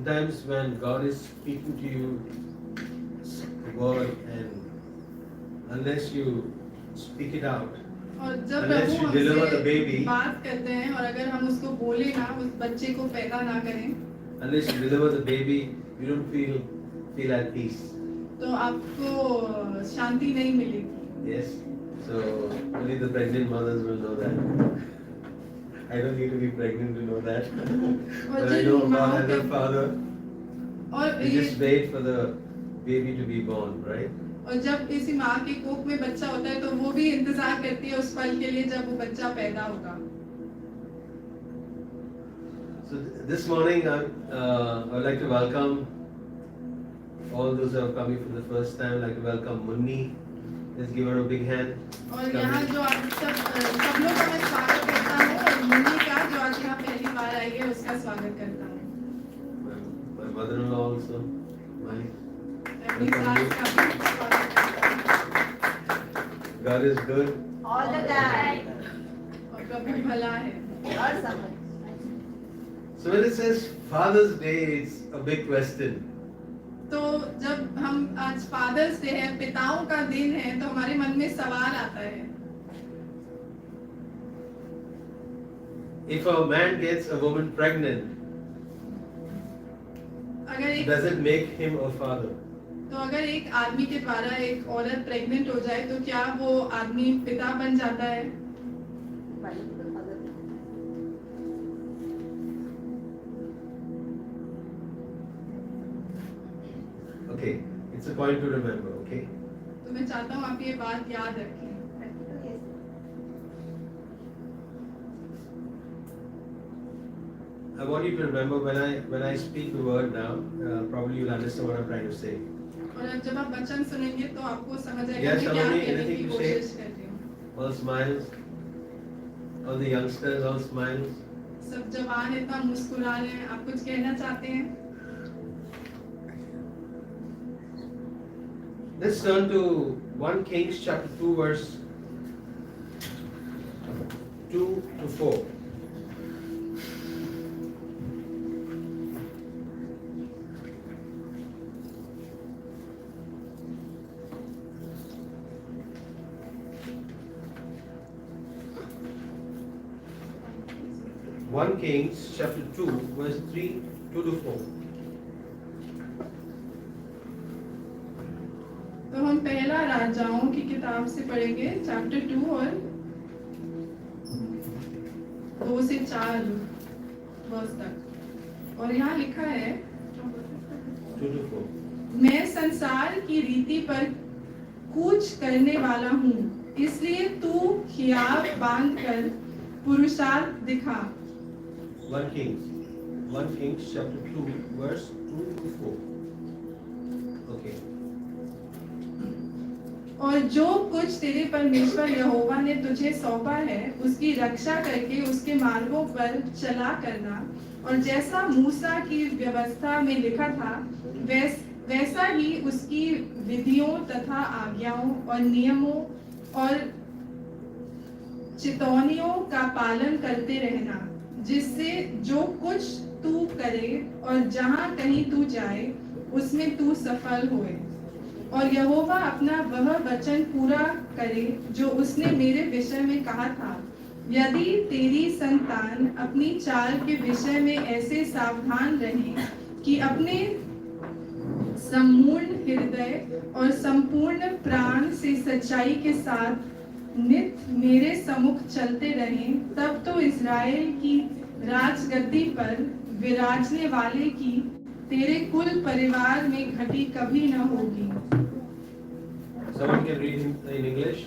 Sometimes when God is speaking to you a word, and unless you speak it out, और जब unless Prabhu you deliver the हमसे baby, बात करते हैं और अगर हम उसको बोले ना, उस बच्चे को पैदा ना करें, unless you deliver the baby, you don't feel at peace. तो आपको शांति नहीं मिलेगी. Yes. So only the pregnant mothers will know that. I don't need to be pregnant to know that. और But I Jin know God माँओं as a के father. और We ये just wait for the baby to be born, right? और जब किसी माँ के कोख में बच्चा होता है तो वो भी इंतजार करती है उस पल के लिए जब वो बच्चा पैदा होगा. So this morning I would like to welcome all those who are coming for the first time. I'd like to welcome Munni. Let's give her a big hand. और यहाँ जो आप सब लोग का मैं स्वागत करता हूँ और मुन्नी का जो आज यहाँ पहली बार आई है उसका स्वागत करता हूँ. My mother-in-law also. अपनी सास का भी स्वागत करता हूँ. God is good. All the time. और प्रभु भला है. और समझ. So when it says Father's Day, it's a big question. तो जब हम आज फादर्स डे है, पिताओं का दिन है, तो हमारे मन में सवाल आता है. If a man gets a woman pregnant, अगर एक does it make him a father? तो अगर एक आदमी के द्वारा एक औरत प्रेग्नेंट हो जाए तो क्या वो आदमी पिता बन जाता है? Okay, it's a point to remember, okay? तो मैं चाहता हूँ आप ये बात याद रखें. I want you to remember when I speak the word now, probably you'll understand what I'm trying to say. और अब जब आप वचन सुनेंगे तो आपको समझ आएगा Yes, कि क्या Shalini, कहने की anything to say? कोशिश कर रही हूँ. All smiles, all the youngsters, all smiles. सब जवान हैं तो मुस्कुरा रहे हैं. आप कुछ कहना चाहते हैं? Let's turn to 1 Kings chapter 2 verse 2 to 4. One Kings chapter 2 verse 3 2 to 4. तो हम पहला राजाओं की किताब से पढ़ेंगे चैप्टर 2 और 2 से 4 वर्स तक. और यहाँ लिखा है 2 to 4. मैं संसार की रीति पर कूच करने वाला हूँ, इसलिए तू हियाव बांध कर पुरुषार्थ दिखा. 1 Kings chapter 2 verse 2 to 4. Okay. और जो कुछ तेरे परमेश्वर यहोवा ने तुझे सौंपा है उसकी रक्षा करके उसके मार्गों पर चला करना, और जैसा मूसा की व्यवस्था में लिखा था वैसा ही उसकी विधियों तथा आज्ञाओं और नियमों और चितौनियों का पालन करते रहना, जिससे जो कुछ तू करे और जहाँ कहीं तू जाए उसमें तू सफल होए, और यहोवा अपना वह वचन पूरा करे जो उसने मेरे विषय में कहा था. यदि तेरी संतान अपनी चाल के विषय में ऐसे सावधान रहे कि अपने संपूर्ण हृदय और संपूर्ण प्राण से सच्चाई के साथ नित मेरे सम्मुख चलते रहें, तब तो इस्राएल की राजगद्दी पर विराजने वाले की तेरे कुल परिवार में घटी कभी न होगी. Someone can read in English?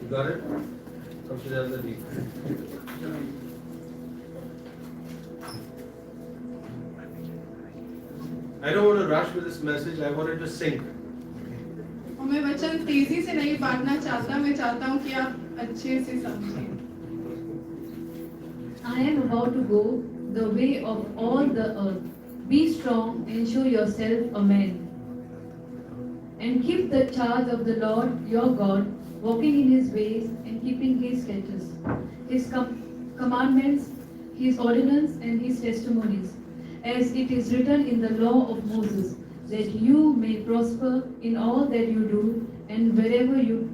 You got it? Consider the deep. I don't want to rush with this message. I want it to sink. और मैं वचन तेजी से नहीं बांटना चाहता, मैं चाहता हूँ कि आप अच्छे से समझें. I am about to go the way of all the earth. Be strong and show yourself a man. And keep the charge of the Lord your God, walking in his ways and keeping his statutes, his commandments, his ordinances and his testimonies, as it is written in the law of Moses, that you may prosper in all that you do and wherever you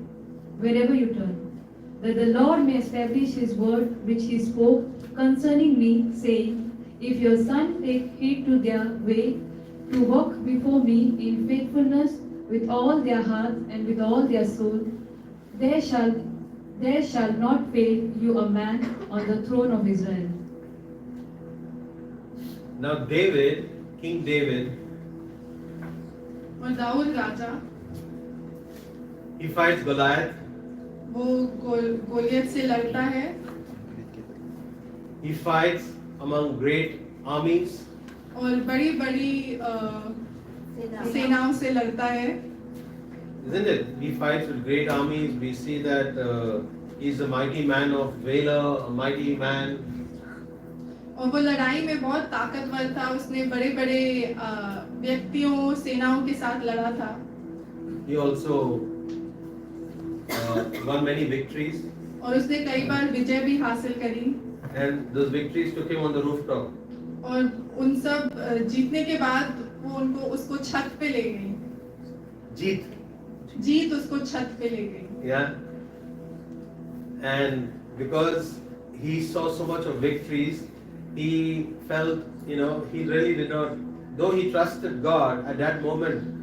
turn. That the Lord may establish his word which he spoke concerning me, saying, if your son take heed to their way, to walk before me in faithfulness with all their heart and with all their soul, there shall not fail you a man on the throne of Israel. Now David, King David, और दाऊद राजा he fights Goliath. वो गोलियत से लड़ता है, He fights among great armies. और बड़ी बड़ी सेनाओं से लड़ता है. Isn't it? He fights with great armies. We see that he's a mighty man of valor, a mighty man. और वो लड़ाई में बहुत ताकतवर था. उसने बड़े बड़े व्यक्तियों सेनाओं के साथ लड़ा था. He also won many victories, और उसने कई बार विजय भी हासिल करी. and those victories took him on the rooftop. और उन सब जीतने के बाद वो उसको छत पे ले गई. जीत उसको छत पे ले गई. Yeah. And because he saw so much of victories, he felt, he really did not, though he trusted God at that moment,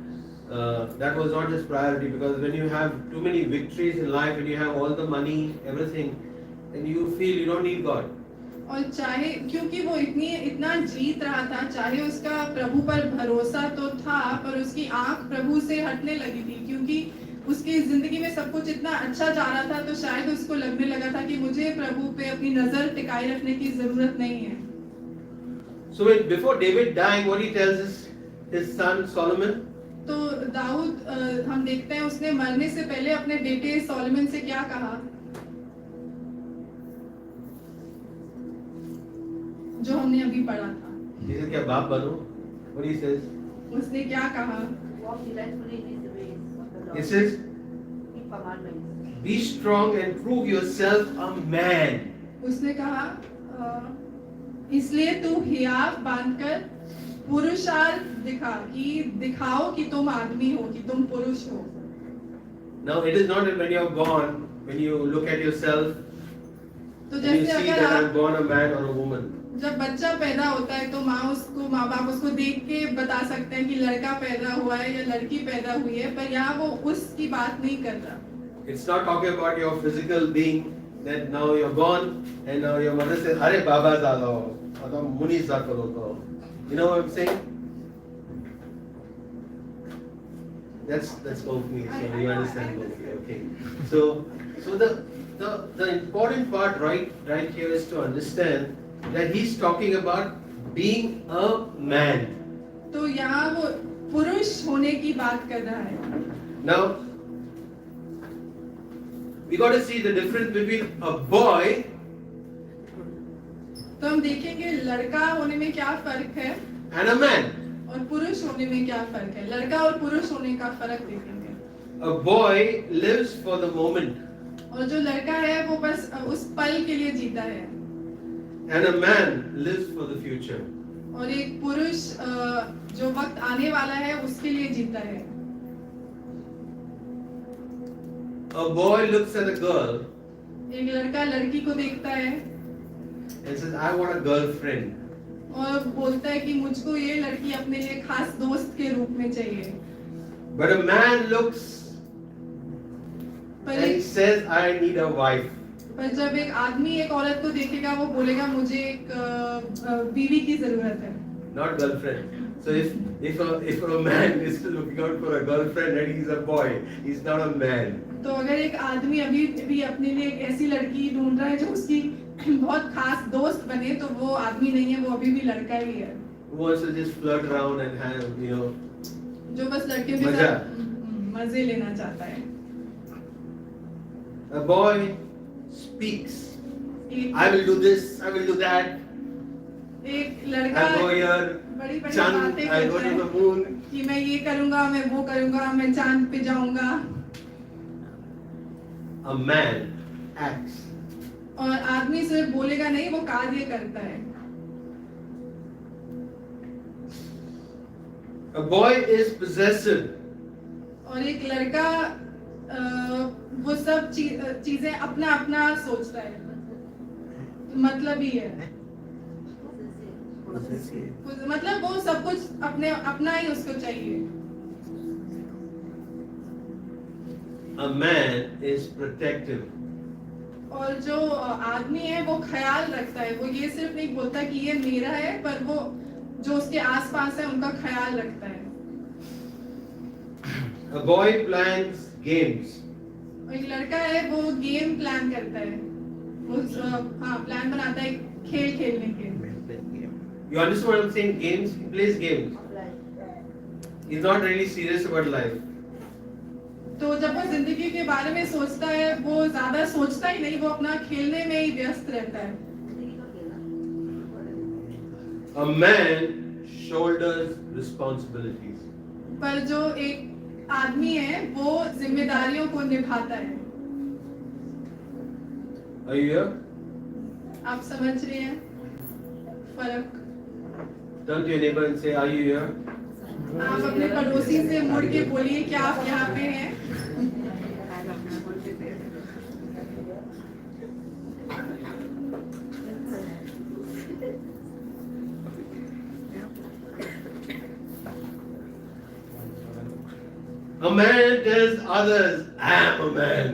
that was not his priority, because when you have too many victories in life and you have all the money, everything, and you feel you don't need God. और चाहे क्योंकि वो इतना जीत रहा था, चाहे उसका प्रभु पर भरोसा तो था, पर उसकी आंख प्रभु से हटने लगी थी, क्योंकि उसकी जिंदगी में सब कुछ इतना अच्छा जा रहा था. तो शायद उसको लगने लगा था कि मुझे प्रभु पे अपनी नजर टिकाए रखने की जरूरत नहीं है. So before David dying, what he tells his son Solomon? तो दाऊद हम देखते हैं उसने मरने से पहले अपने बेटे सोलोमन से क्या कहा, जो हमने अभी पढ़ा था. He says, क्या बाप बनूं? What he says? उसने क्या कहा? Walk delightfully in his ways of the Lord. He says, Keep commandments. be strong and prove yourself a man. उसने कहा इसलिए तू हियाव बांधकर पुरुषार्थ दिखाओ कि तुम आदमी हो, कि तुम पुरुष हो. Now it is not that when you are born, when you look at yourself, तो and you जैसे see अगर that I'm आप born a man or a woman. जब बच्चा पैदा होता है तो माँ बाप उसको देख के बता सकते हैं कि लड़का पैदा हुआ है या लड़की पैदा हुई है, पर यहाँ वो उसकी बात नहीं कर रहा. It's not talking about your physical being, that now you're born and now your mother says, "Arey Baba ज़ादा हो, मतलब मुनि ज़ात करो तो." You know what I'm saying? That's Konkani, so you understand Konkani, okay? So the important part right here is to understand that he's talking about being a man. तो यहाँ वो पुरुष होने की बात कर रहा है. Now we got to see the difference between a boy तो हम देखेंगे लड़का होने में क्या फर्क है and a man. और पुरुष होने में क्या फर्क है. लड़का और पुरुष होने का फर्क देखेंगे. A boy lives for the moment और जो लड़का है वो बस उस पल के लिए जीता है, and a man lives for the future. और एक पुरुष जो वक्त आने वाला है उसके लिए जीता है. A boy looks at a girl एक लड़का लड़की को देखता है and says, "I want a girlfriend." और बोलता है कि मुझको ये लड़की अपने लिए खास दोस्त के रूप में चाहिए. But a man looks पर and says, "I need a wife." जब एक आदमी एक औरत को देखेगा वो बोलेगा मुझे एक बीवी की जरूरत है. Not girlfriend. So if a man is still looking out for a girlfriend and he's a boy, he's not a man. तो अगर एक आदमी अभी भी अपने लिए एक ऐसी लड़की ढूंढ रहा है जो उसकी बहुत खास दोस्त बने, तो वो आदमी नहीं है, वो अभी भी लड़का ही है. Who wants to just flirt around and have, जो बस लड़कियों के मजा. साथ मजे लेना चाहता है. A boy speaks. एक I will do this, I will do that. एक लड़का I go here, बड़ी बड़ी Chand, बातें I go करता to the है moon. कि मैं ये करूंगा, मैं वो करूंगा, मैं चांद पे जाऊंगा. A man acts. और आदमी सिर्फ बोलेगा नहीं, वो कार्य करता है. A boy is possessive. और एक लड़का वो सब चीजें अपना अपना सोचता है, मतलब ही है, मतलब वो सब कुछ अपने अपना ही उसको चाहिए. A man is protective. और जो आदमी है वो ख्याल रखता है, वो ये सिर्फ नहीं बोलता कि ये मेरा है, पर वो जो उसके आसपास है उनका ख्याल रखता है. A boy plans games. एक लड़का है वो गेम प्लान करता है, वो प्लान बनाता है खेल खेलने के. You understand what I'm saying? Games, he plays games. He's not really serious about life. तो जब वो जिंदगी के बारे में सोचता है वो ज्यादा सोचता ही नहीं, वो अपना खेलने में ही व्यस्त रहता है. A man shoulders responsibilities. पर जो एक आदमी है वो जिम्मेदारियों को निभाता है. Are you here? आप समझ रहे हैं फर्क? Turn to your neighbor and say, are you here? आप अपने पड़ोसी से मुड़ के बोलिए क्या आप यहाँ पे हैं? A man tells others, I am a man.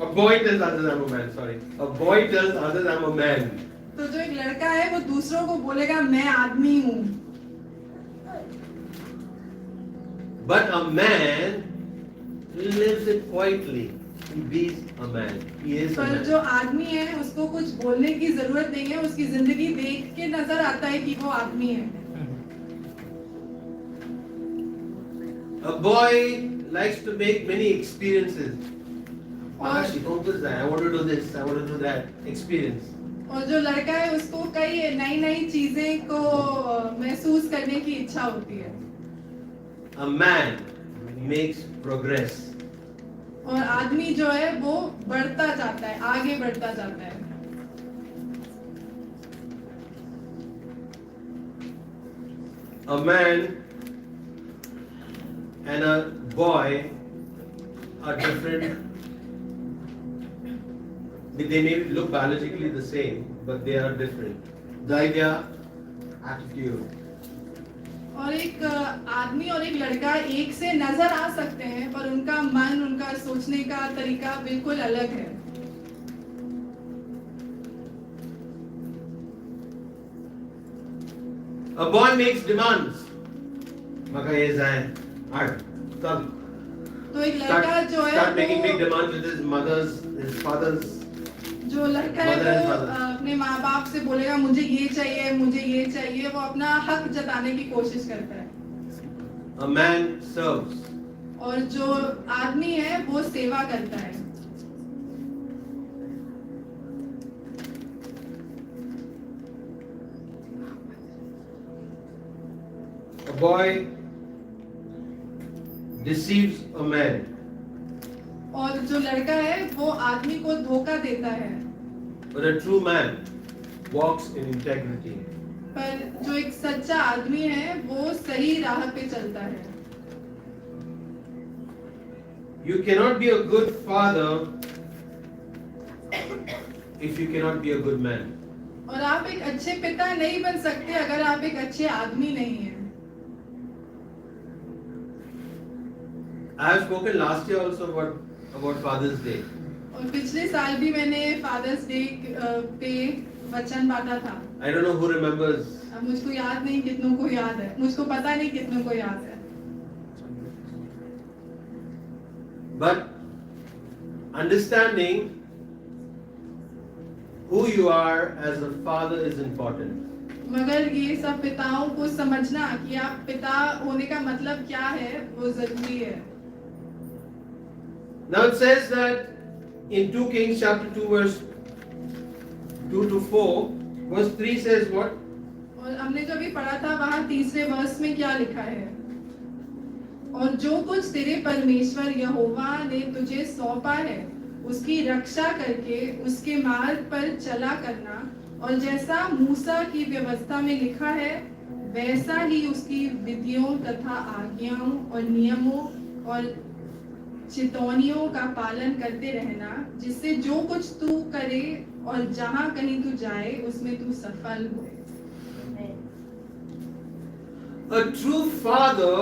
A boy tells others, I'm a man. Sorry. A boy tells others, I'm a man. तो जो एक लड़का है वो दूसरों को बोलेगा मैं आदमी हूँ. But a man lives it quietly. He is a man. He is a पर man. जो आदमी है उसको कुछ बोलने की जरूरत नहीं है, उसकी जिंदगी देख के नजर आता है कि वो आदमी है. A boy likes to make many experiences. और I want to do this, I want to do that. Experience. और जो लड़का है उसको कई नई नई चीजें को महसूस करने की इच्छा होती है. A man makes progress. और आदमी जो है वो बढ़ता जाता है, आगे बढ़ता जाता है. A man and a boy are different. They may look biologically the same, but they are different. The idea, attitude. और एक आदमी और एक लड़का एक से नजर आ सकते हैं, पर उनका मन, उनका सोचने का तरीका बिल्कुल अलग है. A boy makes demands. मगर ये जाए, art, तब तो एक लड़का जो है start making big वो demands with his mother's, his father's. जो लड़का है Mother and वो father. अपने माँ बाप से बोलेगा मुझे ये चाहिए, मुझे ये चाहिए. वो अपना हक जताने की कोशिश करता है. A man serves. और जो आदमी है वो सेवा करता है. A boy deceives a man. और जो लड़का है वो आदमी को धोखा देता है. But a true man walks in integrity. पर जो एक सच्चा आदमी है वो सही राह पे चलता है. You cannot be a good father if you cannot be a good man. और आप एक अच्छे पिता नहीं बन सकते अगर आप एक अच्छे आदमी नहीं हैं. I have spoken last year also about Father's Day. और पिछले साल भी मैंने फादर्स डे पे वचन बांटा था. I don't know who remembers. अब मुझको याद नहीं कितनों को याद है, मुझको पता नहीं कितनों को याद है. But understanding who you are as a father is important. मगर ये सब पिताओं को समझना कि आप पिता होने का मतलब क्या है वो जरूरी है. Now it says that in 2 Kings chapter 2 verse 2 to 4, verse 3 says what? और हमने जो अभी पढ़ा था वहाँ तीसरे वर्ष में क्या लिखा है? और जो कुछ तेरे परमेश्वर यहोवा ने तुझे सौंपा है उसकी रक्षा करके उसके मार्ग पर चला करना, और जैसा मूसा की व्यवस्था में लिखा है वैसा ही उसकी विधियों तथा आज्ञाओं और नियमों और चितौनियों का पालन करते रहना, जिससे जो कुछ तू करे और जहाँ कहीं तू जाए उसमें तू सफल हो। A true father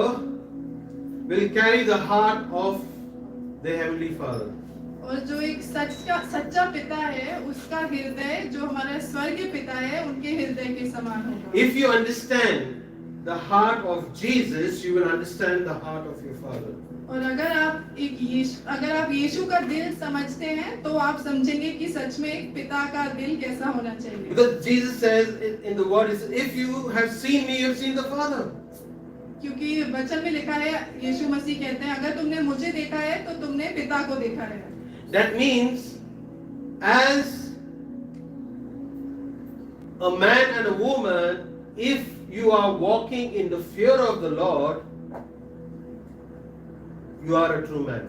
will carry the heart of the heavenly Father. और जो एक सच्चा पिता है, उसका हृदय जो हमारा स्वर्गीय पिता है उनके हृदय के समान होगा। If you understand the heart of Jesus, you will understand the heart of your Father. और अगर आप यीशु का दिल समझते हैं तो आप समझेंगे कि सच में एक पिता का दिल कैसा होना चाहिए। Because Jesus says in the word, if you have seen me, you have seen the Father. क्योंकि वचन में लिखा है, यीशु मसीह कहते हैं, अगर तुमने मुझे देखा है तो तुमने पिता को देखा है। That means, as a man and a woman, if you are walking in the fear of the Lord, you are a true man.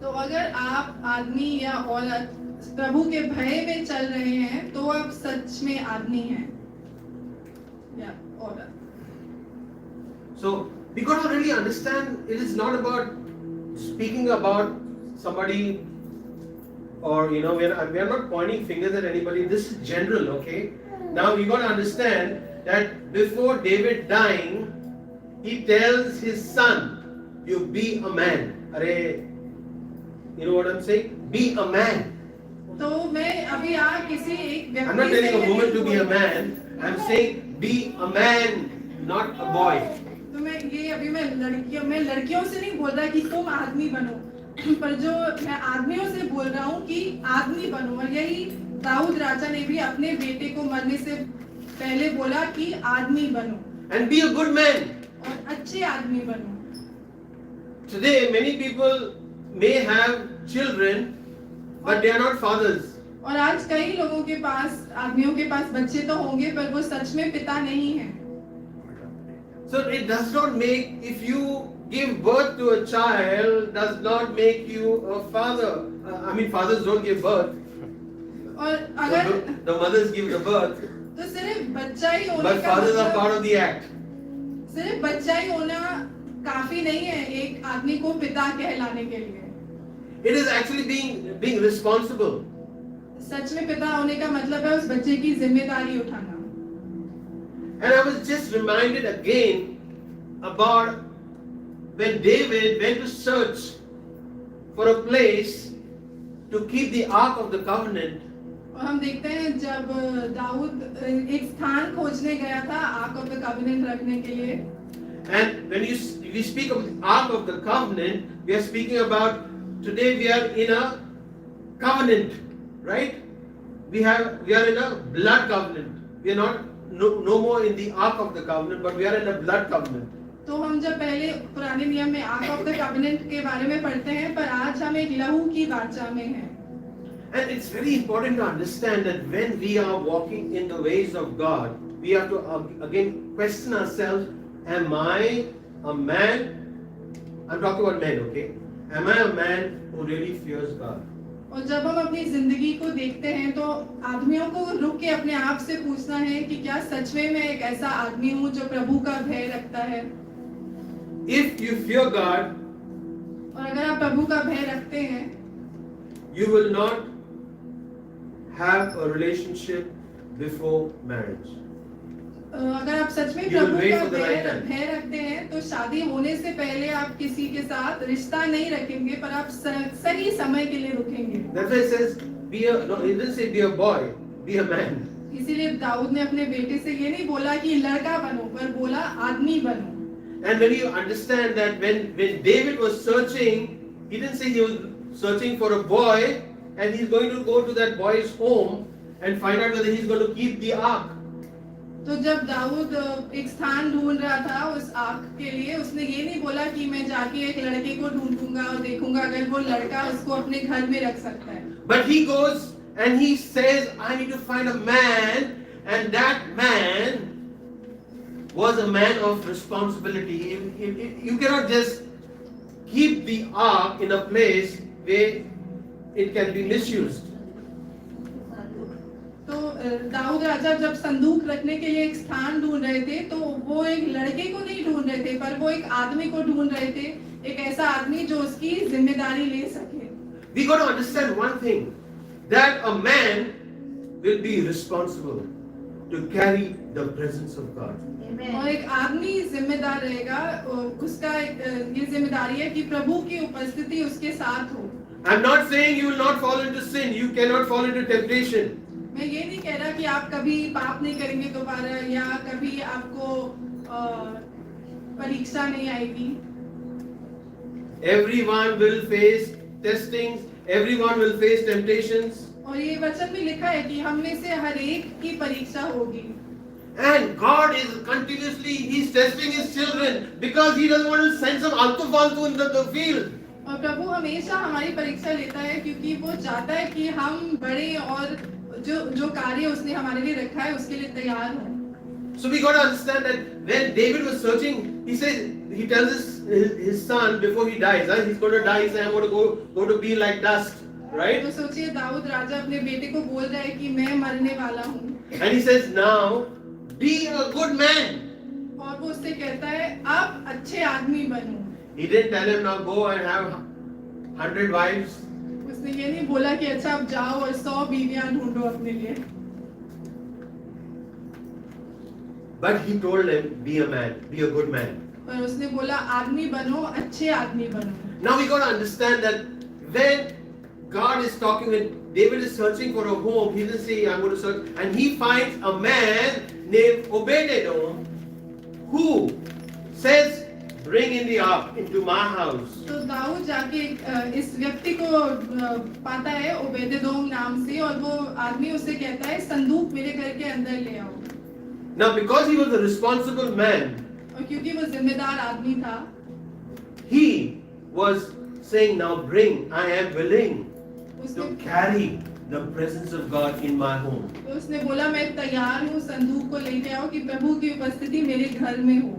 तो अगर आप आदमी या औरत प्रभु के भय में चल रहे हैं तो आप सच में आदमी हैं या औरत। So we got to really understand, it is not about speaking about somebody, or we are not pointing fingers at anybody. This is general, okay? Now we got to understand that before David dying, he tells his son, you be a man. Arey, you know what I'm saying? Be a man. तो मैं अभी यहाँ किसी एक व्यक्ति I'm not telling a woman to be a man. I'm saying be a man, not a boy. तो मैं लड़कियों से नहीं बोल रहा कि तुम आदमी बनो, पर जो मैं आदमियों से बोल रहा हूँ कि आदमी बनो। और यही दाऊद राजा ने भी अपने बेटे को मरने से पहले बोला कि आदमी बनो। And be a good man. और अच्छे आदमी बनो। Today, many people may have children, but they are not fathers. और आज कई लोगों के पास, आदमियों के पास बच्चे तो होंगे पर वो सच में पिता नहीं हैं। So it does not make, if you give birth to a child, does not make you a father. Fathers don't give birth. और अगर The mothers give the birth. तो सिर्फ बच्चा ही होने But का fathers are मतलब, part of the act. सिर्फ बच्चा ही होना काफी नहीं है एक आदमी को पिता कहलाने के लिए। It is actually being responsible. सच में पिता होने का मतलब है उस बच्चे की जिम्मेदारी उठाना। And I was just reminded again about when David went to search for a place to keep the Ark of the Covenant. और हम देखते हैं जब दाऊद एक स्थान खोजने गया था आर्क ऑफ द कवेनेंट रखने के लिए। And when we speak of the Ark of the Covenant, we are speaking about, today we are in a covenant, right? We are in a blood covenant. We are not no more in the Ark of the Covenant, but we are in a blood covenant. तो हम जब पहले पुराने नियम में arc of the covenant के बारे में पढ़ते हैं, पर आज हम एक लहू की वाचा में हैं। And it's very important to understand that when we are walking in the ways of God, we have to again question ourselves, am I a man? I'm talking about men, okay? Am I a man who really fears God? और जब हम अपनी जिंदगी को देखते हैं तो आदमियों को रुक के अपने आप से पूछना है कि क्या सच में मैं एक ऐसा आदमी हूँ जो प्रभु का भय रखता है। If you fear God, और अगर आप प्रभु का भय रखते हैं, you will not have a relationship before marriage. अगर आप सच में You will प्रभु wait का for the right time. भय रखते हैं तो शादी होने से पहले आप किसी के साथ रिश्ता नहीं रखेंगे, पर आप सही समय के लिए रुकेंगे। That's why it says, it didn't say be a boy, be a man. इसीलिए दाऊद ने अपने बेटे से ये नहीं बोला कि लड़का बनो, पर बोला आदमी बनो। And when you understand that when David was searching, he didn't say he was searching for a boy and he's going to go to that boy's home and find out whether he's going to keep the ark. तो जब दाऊद एक स्थान ढूंढ रहा था उस arc के लिए, उसने ये नहीं बोला कि मैं जाके एक लड़के को ढूंढूंगा और देखूंगा अगर वो लड़का उसको अपने घर में रख सकता है। But he goes and he says, I need to find a man, and that man was a man of responsibility. You cannot just keep the ark in a place where it can be misused. तो तो दाऊद राजा जब संदूक रखने के लिए एक स्थान ढूंढ रहे थे, तो वो एक लड़के को नहीं ढूंढ रहे थे, पर वो एक आदमी को ढूंढ रहे थे, एक ऐसा आदमी जो उसकी जिम्मेदारी ले सके। We got to understand one thing, that a man will be responsible to carry the presence of God. और Amen. एक आदमी जिम्मेदार रहेगा, उसका ये जिम्मेदारी है कि प्रभु की उपस्थिति उसके साथ हो। I'm not saying you will not fall into sin, you cannot fall into temptation. मैं ये नहीं कह रहा कि आप कभी पाप नहीं करेंगे दोबारा, या कभी आपको परीक्षा नहीं आएगी। Everyone will face testings, everyone will face temptations. और ये वचन में लिखा है कि हम में से हर एक की परीक्षा होगी। And God is continuously, He's testing His children because He doesn't want to send some altu faltu in the field. और प्रभु हमेशा हमारी परीक्षा लेता है, क्योंकि वो चाहता है कि हम बड़े और जो कार्य उसने हमारे लिए रखा है उसके लिए तैयार हों। So we got to understand that when David was searching, he tells his son before he dies, he's going to die, he says, I'm going to go to be like dust, right? तो सोचिए दाऊद राजा अपने बेटे को बोल रहा है कि मैं मरने वाला हूँ, And he says, now be a good man. और वो उससे कहता है अब अच्छे आदमी बनो। He didn't tell him now go and have 100 wives. उसने ये नहीं बोला कि अच्छा अब जाओ और 100 बीवियां ढूंढो अपने लिए, But he told him, be a man, be a good man. पर उसने बोला आदमी बनो, अच्छे आदमी बनो। Now we got to understand that when God is talking, when David is searching for a home, he doesn't say, I'm going to search, and he finds a man named Obed-Edom who says, bring in the ark into my house. तो दाऊद जाके इस व्यक्ति को पाता है ओबेदेदोम नाम से, और वो आदमी उससे कहता है संदूक मेरे घर के अंदर ले आओ। Now because he was a responsible man, और क्योंकि वो जिम्मेदार आदमी था, he was saying, now bring, I am willing उसने to carry the presence of God in my home. तो उसने बोला मैं तैयार हूँ, संदूक को लेके आओ कि प्रभु की उपस्थिति मेरे घर में हो।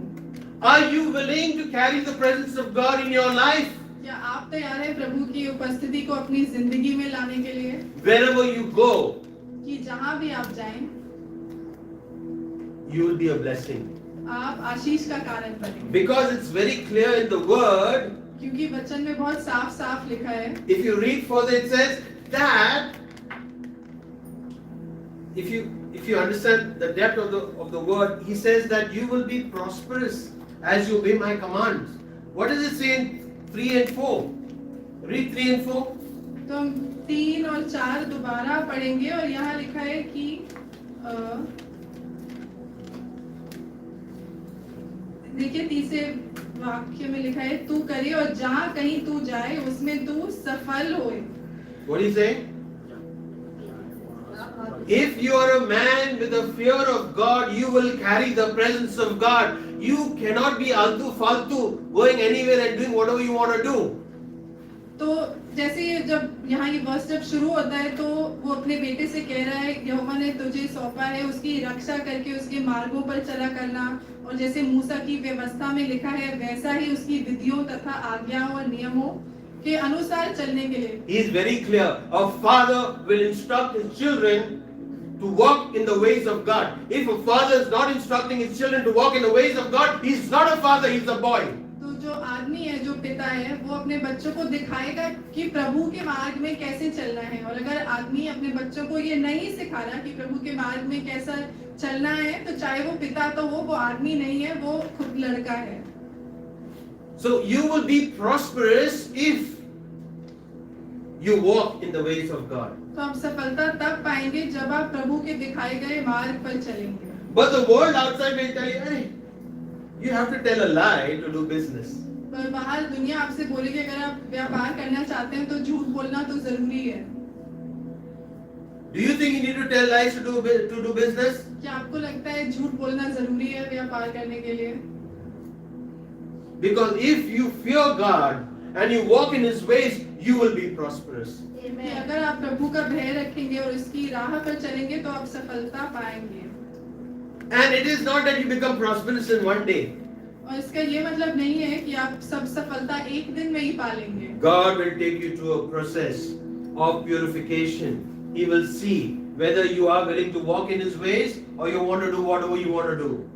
Are you willing to carry the presence of God in your life? क्या आप तैयार हैं प्रभु की उपस्थिति को अपनी जिंदगी में लाने के लिए, Wherever you go, कि जहाँ भी आप जाएं you will be a blessing. आप आशीष का कारण बने। Because it's very clear in the word, क्योंकि वचन में बहुत साफ साफ लिखा है, if you read further, it says that if you understand the depth of the word, he says that you will be prosperous as you obey my commands. What does it say in 3 and 4? Read 3 and 4. तो हम 3 और 4 दोबारा पढ़ेंगे, और यहाँ लिखा है कि देखिए तीसरे वाक्य में लिखा है तू करे और जहाँ कहीं तू जाए उसमें तू सफल होए। What do you say? If you are a man with the fear of God, you will carry the presence of God. You cannot be altu faltu going anywhere and doing whatever you want to do. तो जैसे ये जब यहाँ ये वर्ष जब शुरू होता है, तो वो अपने बेटे से कह रहा है यहोवा ने तुझे सौंपा है उसकी रक्षा करके उसके मार्गों पर चला करना, और जैसे मूसा की व्यवस्था में लिखा है वैसा ही उसकी विधियों तथा आज्ञाओं और नियमों के अनुसार चलने के लिए। He is very clear. A father will instruct his children to walk in the ways of God. If a father is not instructing his children to walk in the ways of God, he is not a father, he is a boy. तो जो आदमी है, जो पिता है, वो अपने बच्चों को दिखाएगा कि प्रभु के मार्ग में कैसे चलना है, और अगर आदमी अपने बच्चों को ये नहीं सिखा रहा कि प्रभु के मार्ग में कैसा चलना है, तो चाहे वो पिता तो वो आदमी नहीं है, वो खुद लड़का है। So you will be prosperous if you walk in the ways of God. तो आप सफलता तब पाएंगे जब आप प्रभु के दिखाए गए मार्ग पर चलेंगे। But the world outside will tell you, hey, you have to tell a lie to do business. पर बाहर दुनिया आपसे बोलेगी अगर आप व्यापार करना चाहते हैं तो झूठ बोलना तो जरूरी है। Do you think you need to tell lies to do business? क्या आपको लगता है झूठ बोलना जरूरी है व्यापार करने के लिए? Because if you fear God and you walk in His ways, you will be prosperous. कि Amen. अगर आप प्रभु का भय रखेंगे और उसकी राह पर चलेंगे तो आप सफलता पाएंगे। And it is not that you become prosperous in one day. और इसका ये मतलब नहीं है कि आप सब सफलता एक दिन में ही पालेंगे। God will take you through a process of purification. He will see whether you are willing to walk in His ways or you want to do whatever you want to do.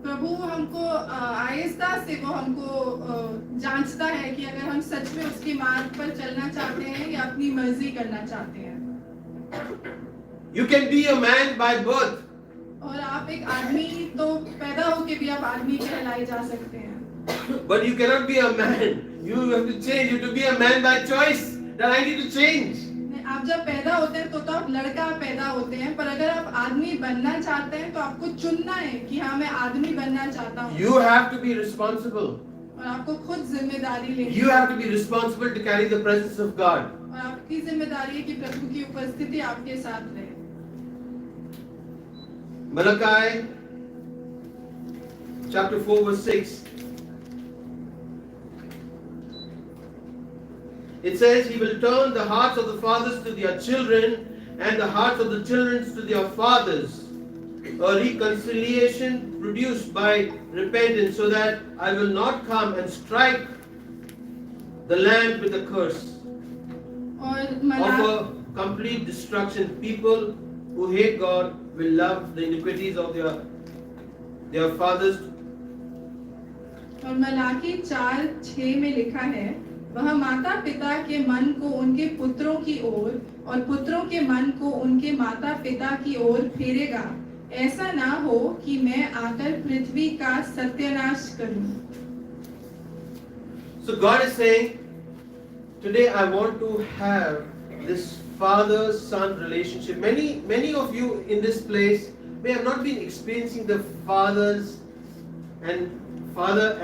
प्रभु हमको आहिस्ता से वो हमको जांचता है कि अगर हम सच में उसके मार्ग पर चलना चाहते हैं या अपनी मर्जी करना चाहते हैं. You can be a man by birth, और आप एक आदमी तो पैदा होके भी आप आदमी कहलाए जा सकते हैं. but you cannot be a man. You have to change. You have to be a man by choice. That I need to change. आप जब पैदा होते हैं तो आप लड़का पैदा होते हैं, पर अगर आप आदमी बनना चाहते हैं तो आपको चुनना है कि हाँ मैं आदमी बनना चाहता हूँ. You have to be responsible. और आपको खुद जिम्मेदारी लेनी You है. have to be responsible to carry the presence of God. और आपकी जिम्मेदारी है कि प्रभु की उपस्थिति आपके साथ रहे. Malachi chapter 4 verse 6. It says, He will turn the hearts of the fathers to their children and the hearts of the children to their fathers. A reconciliation produced by repentance, so that I will not come and strike the land with a curse. और Of a complete destruction. People who hate God will love the iniquities of their fathers. और मलाकी 4:6 में लिखा है, वह माता पिता के मन को उनके पुत्रों की ओर और पुत्रों के मन को उनके माता पिता की ओर फेरेगा. ऐसा ना हो कि मैं आकर पृथ्वी का सत्यानाश करूं. So God is saying, today I want to have this father-son relationship. Many of you in this place may have not been experiencing the father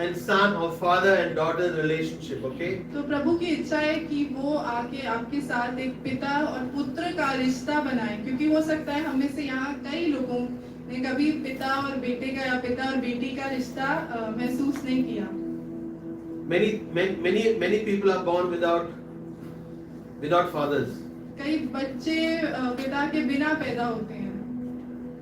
and son or father and daughter relationship, okay? तो प्रभु की इच्छा है कि वो आके आपके साथ एक पिता और पुत्र का रिश्ता बनाए, क्योंकि हो सकता है हमें से यहाँ कई लोगों ने कभी पिता और बेटे का या पिता और बेटी का रिश्ता महसूस नहीं किया. Many people are born without fathers. कई बच्चे पिता के बिना पैदा होते हैं.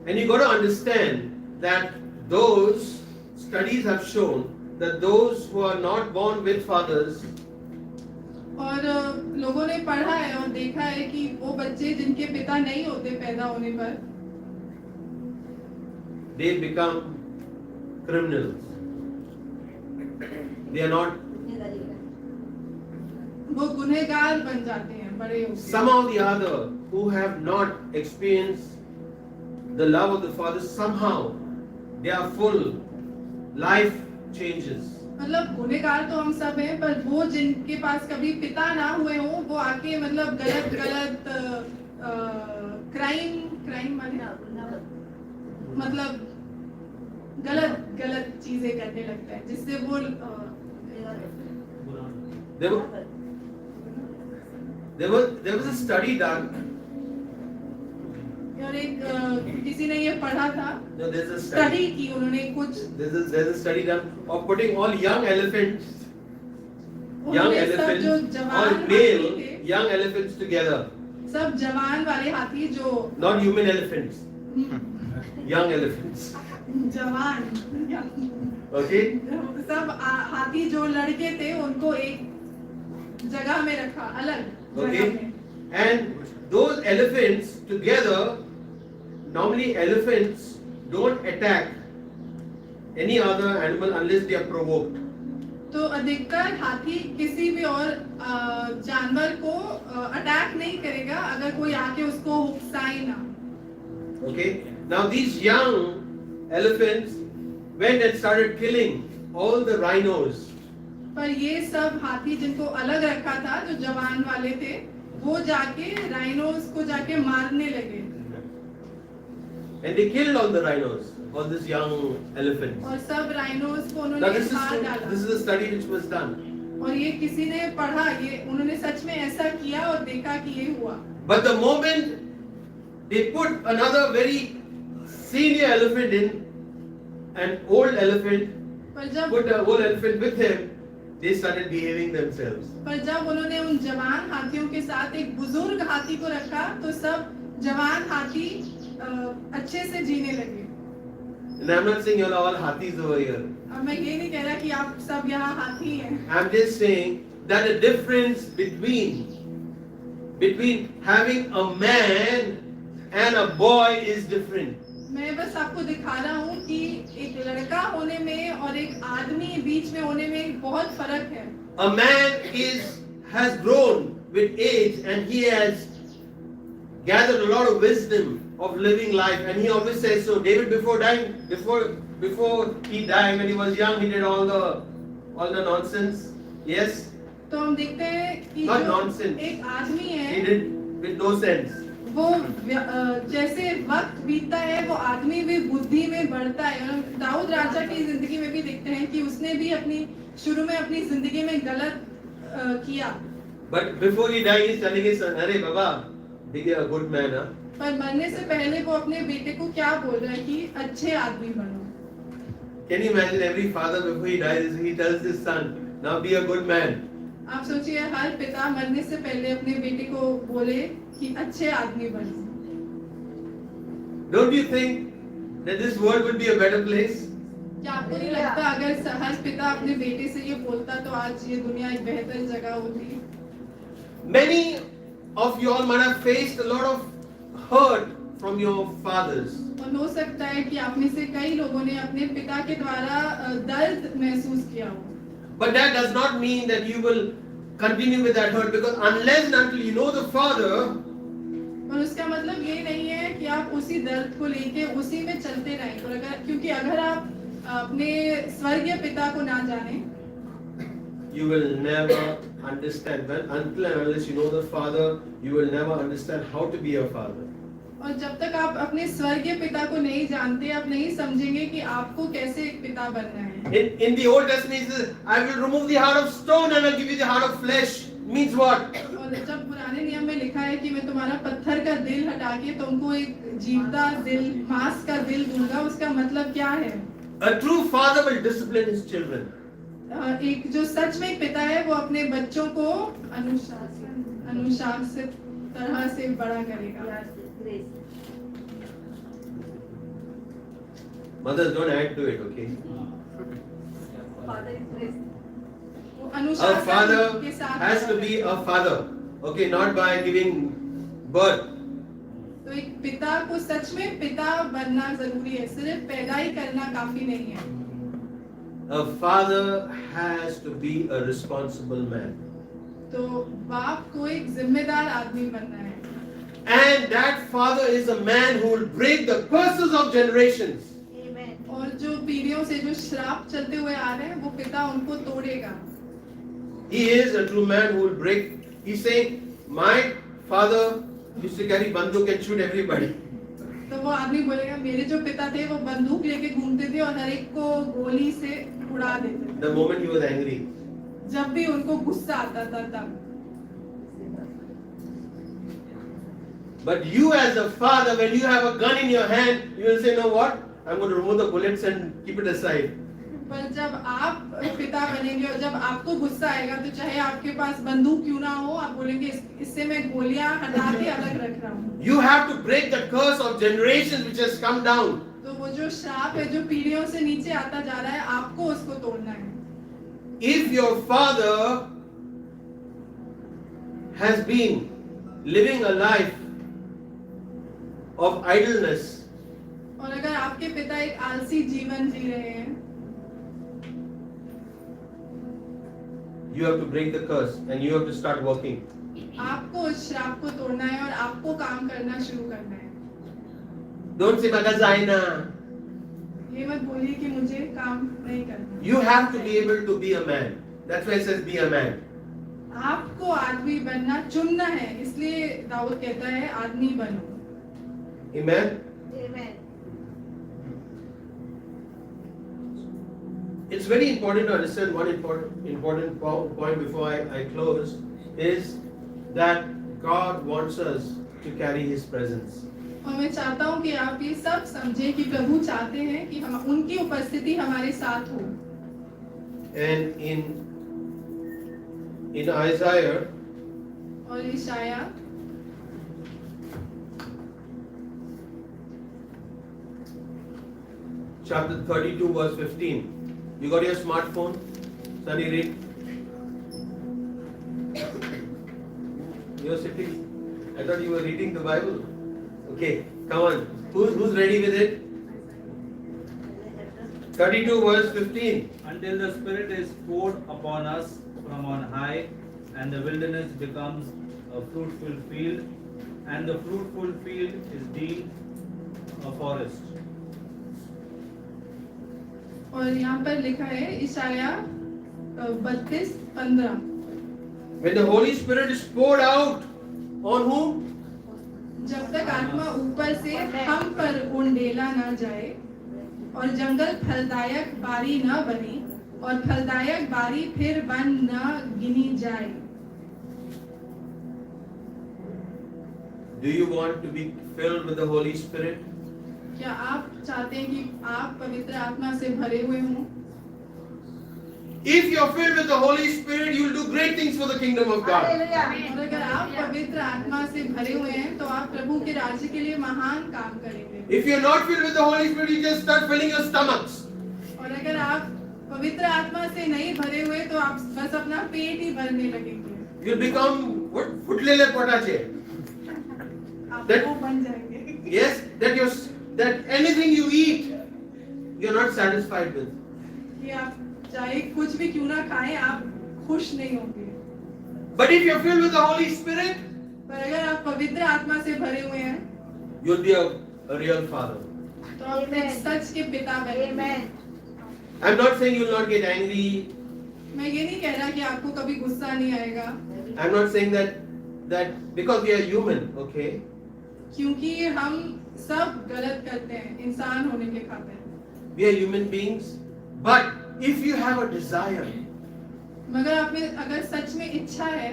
And you got to understand that those studies have shown that those who are not born with fathers, और लोगों ने पढ़ा है और देखा है कि वो बच्चे जिनके पिता नहीं होते पैदा होने पर, they become criminals. They are not. वो गुनहगार बन जाते हैं बड़े होकर. Somehow or the other, who have not experienced the love of the Father, somehow they are full. Life changes. मतलब गुनहगार तो हम सब हैं, पर वो जिनके पास कभी पिता ना हुए हों, वो आके मतलब गलत क्राइम मतलब गलत चीजें करने लगता है, जिससे वो there was a study done. और एक किसी ने ये पढ़ा था. No, there's a स्टडी की उन्होंने कुछ. There's a study done of putting all young elephants, all male young elephants together. सब जवान वाले हाथी जो Not human elephants, young elephants. जवान Okay. सब हाथी जो लड़के थे उनको एक जगह में रखा, अलग जगह Okay. में. And those elephants together, normally elephants don't attack any other animal unless they are provoked. तो अधिकतर हाथी किसी भी और जानवर को अटैक नहीं करेगा अगर कोई आके उसको उकसाए ना. Okay. Now these young elephants went and started killing all the rhinos. पर ये सब हाथी जिनको अलग रखा था, जो जवान वाले थे, वो जाके राइनोस को जाके मारने लगे. And they killed all the rhinos, all these young elephants. और सब राइनोस को Now उन्होंने मार डाला. this is a study which was done. और ये किसी ने पढ़ा, ये उन्होंने सच में ऐसा किया और देखा कि ये हुआ. But the moment they put another very senior elephant in, an old elephant, put an old elephant with him, they started behaving themselves. पर जब उन्होंने उन जवान हाथियों के साथ एक बुजुर्ग हाथी को रखा, तो सब जवान हाथी अच्छे से जीने लगे. And I'm not saying you're all hathis over here. अब मैं ये नहीं कह रहा कि आप सब यहाँ हाथी हैं. I'm just saying that the difference between between having a man and a boy is different. मैं बस आपको दिखा रहा हूँ कि एक लड़का होने में और एक आदमी बीच में होने में बहुत फर्क है. A man has grown with age and he has gathered a lot of wisdom of living life, and he always says so. David before he died, when he was young, he did all the nonsense. Yes, तो हम देखते हैं कि not जो nonsense. एक आदमी He है did with no sense. वो जैसे वक्त बीतता है वो आदमी भी बुद्धि में बढ़ता है. और हम दाऊद राजा की जिंदगी में भी देखते हैं कि उसने भी अपनी शुरू में अपनी जिंदगी में गलत किया. But before he died, he's telling his son, "Arey Baba, be a good man." Huh? पर मरने से पहले वो अपने बेटे को क्या बोल रहा है कि अच्छे आदमी बनो. Can you imagine every father before he dies, he tells his son, "Now be a good man." आप सोचिए हर पिता मरने से पहले अपने बेटे को बोले कि अच्छे आदमी बनो. Don't you think that this world would be a better place? क्या आपको नहीं लगता अगर हर पिता अपने बेटे से ये बोलता तो आज ये दुनिया एक बेहतर जगह होती. Many of you all might have faced a lot of hurt from your fathers. और हो सकता है कि आप में से कई लोगों ने अपने पिता के द्वारा दर्द महसूस किया हो. But that does not mean that you will continue with that hurt, because unless and until you know the Father, और उसका मतलब ये नहीं है कि आप उसी दर्द को लेके उसी में चलते रहें. और अगर क्योंकि अगर आप अपने स्वर्गीय पिता को ना जाने, you will never understand. Until and unless you know the Father, you will never understand how to be a father. और जब तक आप अपने स्वर्गीय पिता को नहीं जानते आप नहीं समझेंगे कि आपको कैसे एक पिता बनना है. In the Old Testament, it says, "I will remove the heart of stone and I will give you the heart of flesh." Means what? और जब पुराने नियम में लिखा है कि मैं तुम्हारा पत्थर का दिल हटा के तुमको एक जीवता दिल मांस का दिल दूंगा, उसका मतलब क्या है? A true father will discipline his children. एक जो सच में एक पिता है वो अपने बच्चों को अनुशासित तरह से बड़ा करेगा. Grace. Mothers, don't add to it, okay? Father is grace. वो A अनुशासन father के साथ has to be a father, okay, not by giving birth. तो एक पिता को सच में पिता बनना जरूरी है, सिर्फ पैदा ही करना काफी नहीं है. A father has to be a responsible man. तो बाप को एक जिम्मेदार आदमी बनना है. And that father is a man who will break the curses of generations. Amen. और जो पीढ़ियों से जो श्राप चलते हुए आ रहे हैं वो पिता उनको तोड़ेगा. He is a true man who will break. He's saying, "My father used to carry banduk and shoot everybody." तो वो आदमी बोलेगा मेरे जो पिता थे वो बंदूक लेके घूमते थे और हर एक को गोली से उड़ा देते थे. The moment he was angry. जब भी उनको गुस्सा आता था तब. But you as a father, when you have a gun in your hand, you will say, "No, what? I'm going to remove the bullets and keep it aside." पर जब आप पिता बनेंगे और जब आपको गुस्सा आएगा तो चाहे आपके पास बंदूक क्यों ना हो आप बोलेंगे इससे मैं गोलियां हटा के अलग रख रहा हूँ. You have to break the curse of generations which has come down. तो वो जो श्राप है जो पीढ़ियों से नीचे आता जा रहा है आपको उसको तोड़ना है. If your father has been living a life of idleness, और अगर आपके पिता एक आलसी जीवन जी रहे हैं you have to break the curse and you have to start working. आपको उस श्राप को तोड़ना है और आपको काम करना शुरू करना है. Don't say, "Magazaina." ये मत बोलिए कि मुझे काम नहीं करना. You have to be able to be a man. That's why it says be a man. आपको आदमी बनना चुनना है, इसलिए दाऊद कहता है आदमी बनो. Amen. Amen. It's very important to understand one important point before I close is that God wants us to carry His presence. और मैं चाहता हूँ कि आप ये सब समझें कि प्रभु चाहते हैं कि हम उनकी उपस्थिति हमारे साथ हो. And in Isaiah और Isaiah chapter 32 verse 15. You got your smartphone? Sunny read. You're sitting. I thought you were reading the Bible. Okay, come on. Who's ready with it? 32 verse 15. Until the Spirit is poured upon us from on high, and the wilderness becomes a fruitful field, and the fruitful field is deemed a forest. और यहाँ पर लिखा है इशाया 32:15 When the Holy Spirit is poured out on whom? जब तक आत्मा ऊपर से हम पर उंडेला ना जाए और जंगल फलदायक बारी न बने और फलदायक बारी फिर बन न गिनी जाए. Do you want to be filled with the Holy Spirit? क्या आप चाहते हैं कि आप पवित्र आत्मा से भरे हुए हों? If you are filled with the Holy Spirit, you will do great things for the kingdom of God. Hallelujah. और अगर आप पवित्र आत्मा से भरे हुए हैं तो आप प्रभु के राज्य के लिए महान काम करेंगे. If you are not filled with the Holy Spirit, you just start filling your stomachs. और अगर आप पवित्र आत्मा से नहीं भरे हुए तो आप बस अपना पेट ही भरने लगेंगे. You will become what? Futlele potache. आप That- वो बन जाएंगे. Yes, that anything you eat, you are not satisfied with. कि आप चाहे कुछ भी क्यों ना खाएं आप खुश नहीं होंगे. But if you are filled with the Holy Spirit, पर अगर आप पवित्र आत्मा से भरे हुए हैं you will be a real father. तो आप एक सच के पिता बनेंगे. Amen. I am not saying you will not get angry. मैं ये नहीं कह रहा कि आपको कभी गुस्सा नहीं आएगा I am not saying that because we are human, okay? क्योंकि हम सब गलत करते हैं इंसान होने के खातिर. We are human beings. But if you have a desire मगर आप में अगर सच में इच्छा है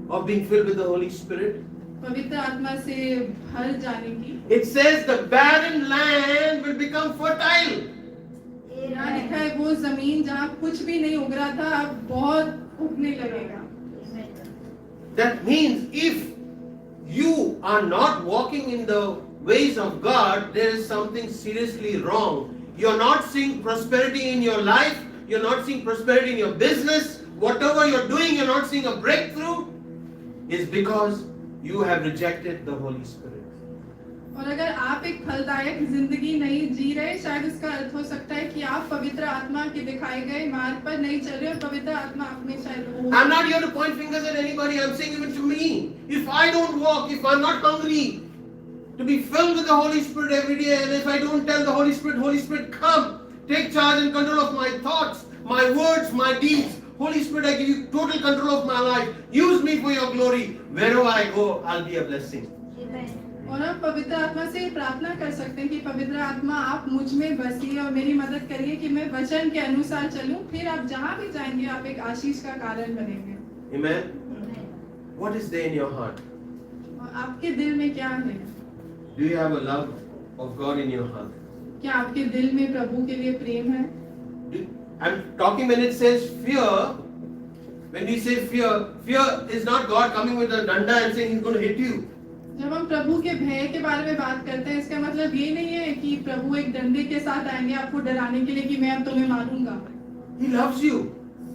of being filled with the Holy Spirit, पवित्र आत्मा से भर जाने की, it says the barren land will become fertile. यहाँ लिखा है वो जमीन जहाँ कुछ भी नहीं उग रहा था अब बहुत उगने लगेगा. That means if you are not walking in the ways of God, there is something seriously wrong. You are not seeing prosperity in your life, you are not seeing prosperity in your business, whatever you are doing, you are not seeing a breakthrough, is because you have rejected the Holy Spirit. और अगर आप एक फलदायक जिंदगी नहीं जी रहे शायद इसका अर्थ हो सकता है कि आप पवित्र आत्मा के दिखाए गए मार्ग पर नहीं चल रहे और पवित्र आत्मा आप में शायद I'm not here to point fingers at anybody, I'm saying even to me. If I don't walk, if I'm not hungry to be filled with the Holy Spirit every day, and if I don't tell the Holy Spirit, come, take charge and control of my thoughts, my words, my deeds. Holy Spirit, I give you total control of my life. Use me for your glory. Wherever I go, I'll be a blessing. Amen. और आप पवित्र आत्मा से प्रार्थना कर सकते हैं कि पवित्र आत्मा आप मुझ में बसिए और मेरी मदद करिए कि मैं वचन के अनुसार चलूं. फिर आप जहां भी जाएंगे आप एक आशीष का कारण बनेंगे. Amen. Amen. What is there in your heart? और आपके दिल में क्या है? Do you have a love of God in your heart? क्या आपके दिल में प्रभु के लिए प्रेम है? I'm talking when it says fear. When we say fear, fear is not God coming with a danda and saying He's going to hit you. जब हम प्रभु के भय के बारे में बात करते हैं इसका मतलब ये नहीं है कि प्रभु एक डंडे के साथ आएंगे आपको डराने के लिए कि मैं अब तुम्हें मारूंगा. He loves you.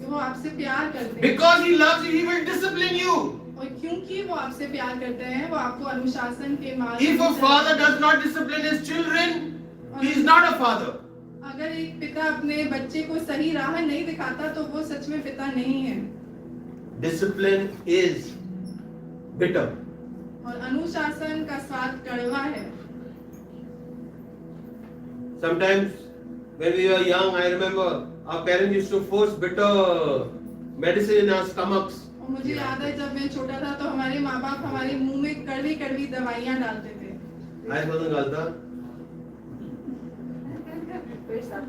वो आपसे प्यार करते हैं Because He loves you, He will discipline you. और क्योंकि वो आपसे प्यार करते हैं वो आपको अनुशासन के मार्ग If में a father does not discipline his children, he is not a father. अगर एक पिता अपने बच्चे को सही राह नहीं दिखाता तो वो सच में पिता नहीं है. Discipline is bitter. और अनुशासन का स्वाद कड़वा है. Sometimes when we were young, I remember our parents used to force bitter medicine in our stomachs. और मुझे याद है जब मैं छोटा था तो हमारे माँ बाप हमारे मुंह में कड़वी कड़वी दवाइयाँ डालते थे. I wasn't galta. Praise God.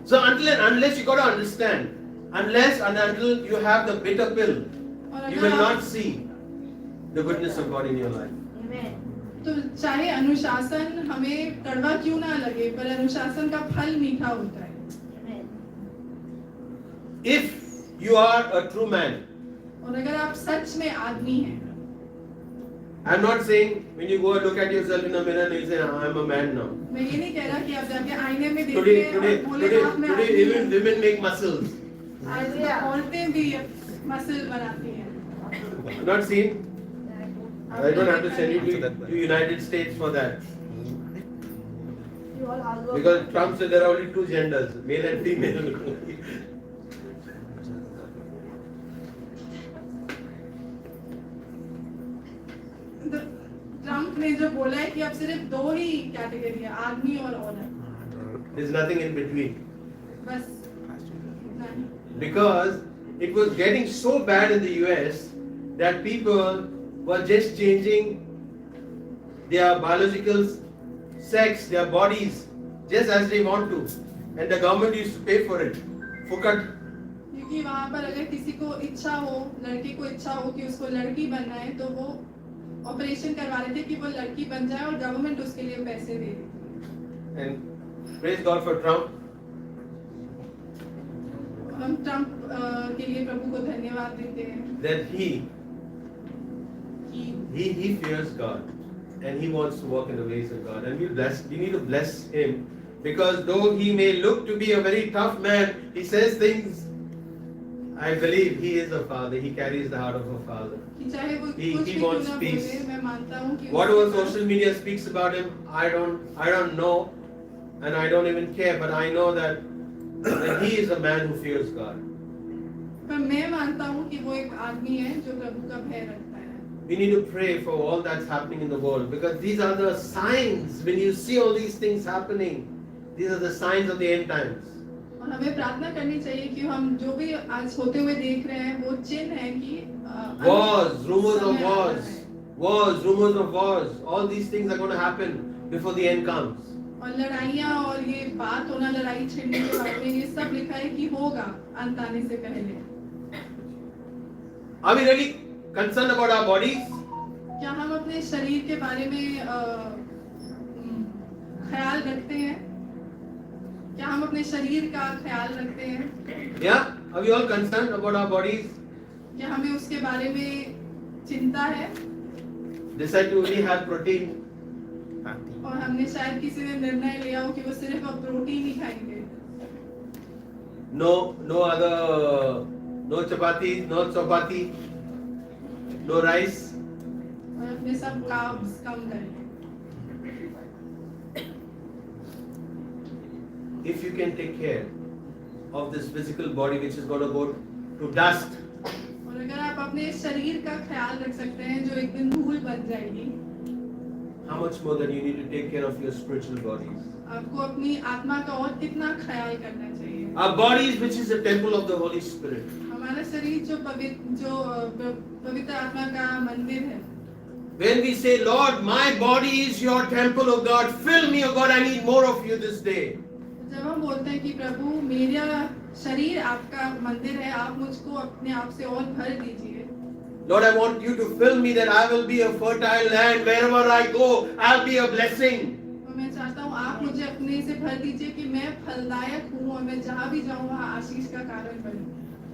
So unless you got to understand, unless and until you have the bitter pill, और you अगर will आप not see the goodness of God in your life. Amen. तो चाहे अनुशासन हमें कड़वा क्यों ना लगे पर अनुशासन का फल मीठा होता है. Amen. If you are a true man, और अगर आप सच में आदमी हैं I'm not saying when you go and look at yourself in a mirror and you say, I'm a man now. मैं ये नहीं कह रहा कि आप जाके आईने में Today, देखिए और बोले आप में आदमी even हूँ. women make muscles. आज औरतें भी मसल बनाती हैं। Not seen? I don't have to send you to United States for that. You all argue. Because Trump said there are only two genders, male and female. Trump ने जो बोला है कि अब सिर्फ दो ही कैटेगरी है, आदमी और औरत, There's nothing in between. बस इतना ही। Because it was getting so bad in the US that people were just changing their biological sex, their bodies, just as they want to. And the government used to pay for it. Fukat. क्योंकि वहाँ पर अगर किसी को इच्छा हो, लड़के को इच्छा हो कि उसको लड़की बनना है, तो वो ऑपरेशन करवा रहे थे कि वो लड़की बन जाए और गवर्नमेंट उसके लिए पैसे दे रही। And praise God for Trump. हम ट्रम्प के लिए प्रभु को धन्यवाद देते हैं That कि he fears God and he wants to walk in the ways of God, and we need to bless him, because though he may look to be a very tough man, he says things. I believe he is a father. He carries the heart of a father. कि चाहे वो He कुछ भी क्यों wants ना peace. बोले, मैं मानता हूँ कि Whatever उसके social media speaks about him, I don't know, and I don't even care, but I know that he is a man who fears God. पर मैं मानता हूँ कि वो एक आदमी है जो प्रभु का भय रखता है। We need to pray for all that's happening in the world, because these are the signs. When you see all these things happening, these are the signs of the end times. और हमें प्रार्थना करनी चाहिए कि हम जो भी आज होते हुए देख रहे हैं वो चिन्ह है कि Wars, rumors of समय आ रहा wars, है। wars, rumors of wars, all these things are going to happen before the end comes. और लड़ाइयाँ और ये बात होना, लड़ाई छिड़ने के बारे में, ये सब लिखा है कि होगा अंत आने से पहले। Are we really concerned about our bodies? क्या हम अपने शरीर के बारे में ख्याल रखते हैं? क्या हम अपने शरीर का ख्याल रखते हैं? Yeah? Are we all concerned about our bodies? क्या हमें उसके बारे में चिंता है? Decide to only have protein. और हमने शायद किसी ने निर्णय लिया हो कि वो सिर्फ अब प्रोटीन ही खाएंगे। No other, no chapati, no rice. और अपने सब कार्ब्स कम करें। If you can take care of this physical body which is going to go to dust, और अगर आप अपने शरीर का ख्याल रख सकते हैं जो एक दिन धूल बन जाएगी, how much more than you need to take care of your spiritual bodies. आपको अपनी आत्मा का और कितना ख्याल करना चाहिए। Our bodies, which is the temple of the Holy Spirit. हमारा शरीर जो पवित्र आत्मा का मंदिर है। When we say, Lord, my body is your temple, O God, fill me, O God, I need more of you this day. जब हम बोलते हैं कि प्रभु मेरा शरीर आपका मंदिर है, आप मुझको अपने आप से और भर दीजिए। Lord, I want you to fill me that I will be a fertile land. Wherever I go, I'll be a blessing. और मैं चाहता हूँ आप मुझे अपने से भर दीजिए कि मैं फलदायक हूँ और मैं जहाँ भी जाऊँ वहाँ आशीष का कारण बनूँ।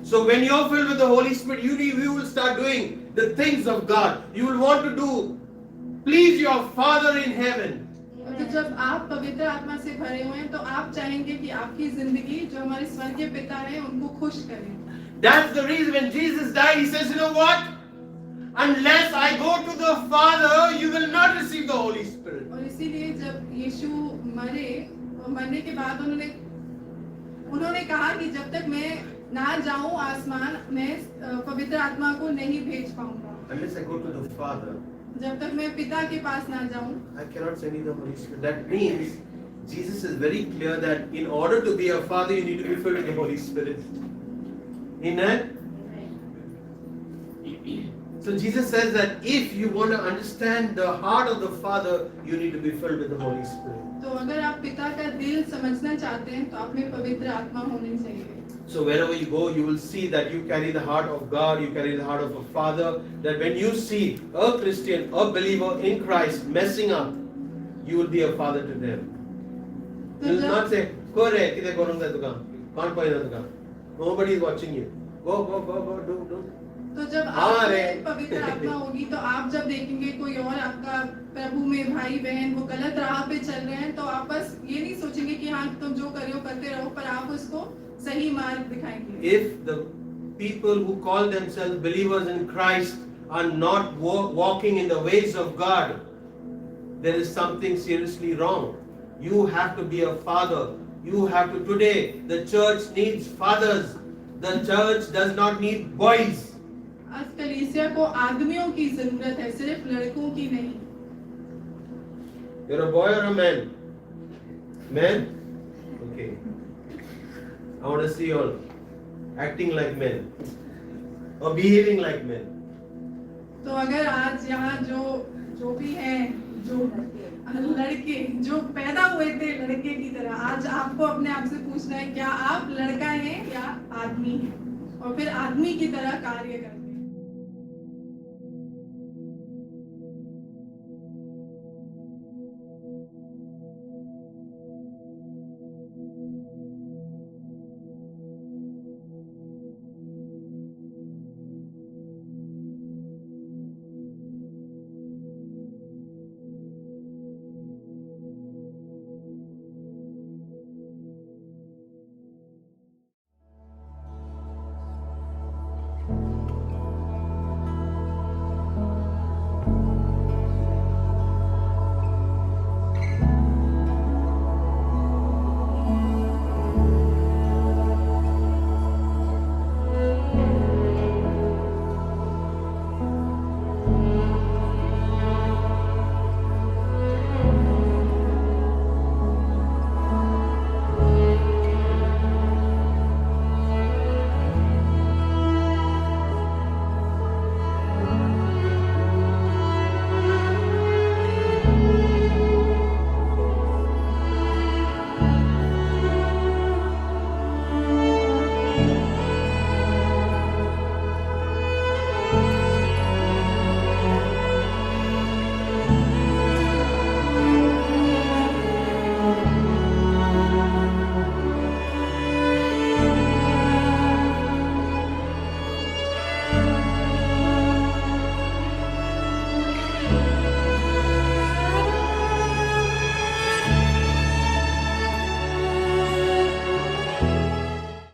So when you're filled with the Holy Spirit, you will start doing the things of God. You will want to do, please your Father in heaven. तो जब आप पवित्र आत्मा से भरे हुए हैं तो आप चाहेंगे कि आपकी जिंदगी जो हमारे स्वर्गीय पिता हैं उनको खुश करें। That's the reason when Jesus died, he says, you know what? Unless I go to the Father, you will not receive the Holy Spirit. और इसीलिए जब यीशु मरे और मरने के बाद उन्होंने कहा कि जब तक मैं ना जाऊं आसमान, मैं पवित्र आत्मा को नहीं भेज पाऊंगा। Unless I go to the Father, जब तक मैं पिता के पास ना जाऊं, I cannot send you the Holy Spirit. That means Jesus is very clear that in order to be a father, you need to be filled with the Holy Spirit. Amen? So Jesus says that if you want to understand the heart of the Father, you need to be filled with the Holy Spirit. तो अगर आप पिता का दिल समझना चाहते हैं तो आप में पवित्र आत्मा होनी चाहिए। So wherever you go, you will see that you carry the heart of God, you carry the heart of a father, that when you see a Christian, a believer in Christ messing up, you will be a father to them. You will not say, "Kore, kide korunga tuka? Kaun paina tuka?" Nobody is watching you. Go, do. तो जब आप में पवित्र आत्मा होगी तो आप जब देखेंगे कोई और आपका प्रभु में भाई बहन वो गलत राह पे चल रहे हैं तो आप बस ये नहीं सोचेंगे कि हाँ तुम जो कर रहे हो करते रहो, पर आप उसको सही मार्ग दिखाएंगे। If the people who call themselves believers in Christ are not walking in the ways of God, there is something seriously wrong. You have to be a father. You have to, today, the church needs fathers. The church does not need boys. आज कलीसिया को आदमियों की जरूरत है, सिर्फ लड़कों की नहीं। You're a boy or a man? Man? Okay. I want to see you all acting like men or behaving like men. तो अगर आज यहाँ जो भी हैं, जो लड़के जो पैदा हुए थे लड़के की तरह, आज आपको अपने आप से पूछना है क्या आप लड़का हैं या आदमी हैं, और फिर आदमी की तरह कार्य करते हैं।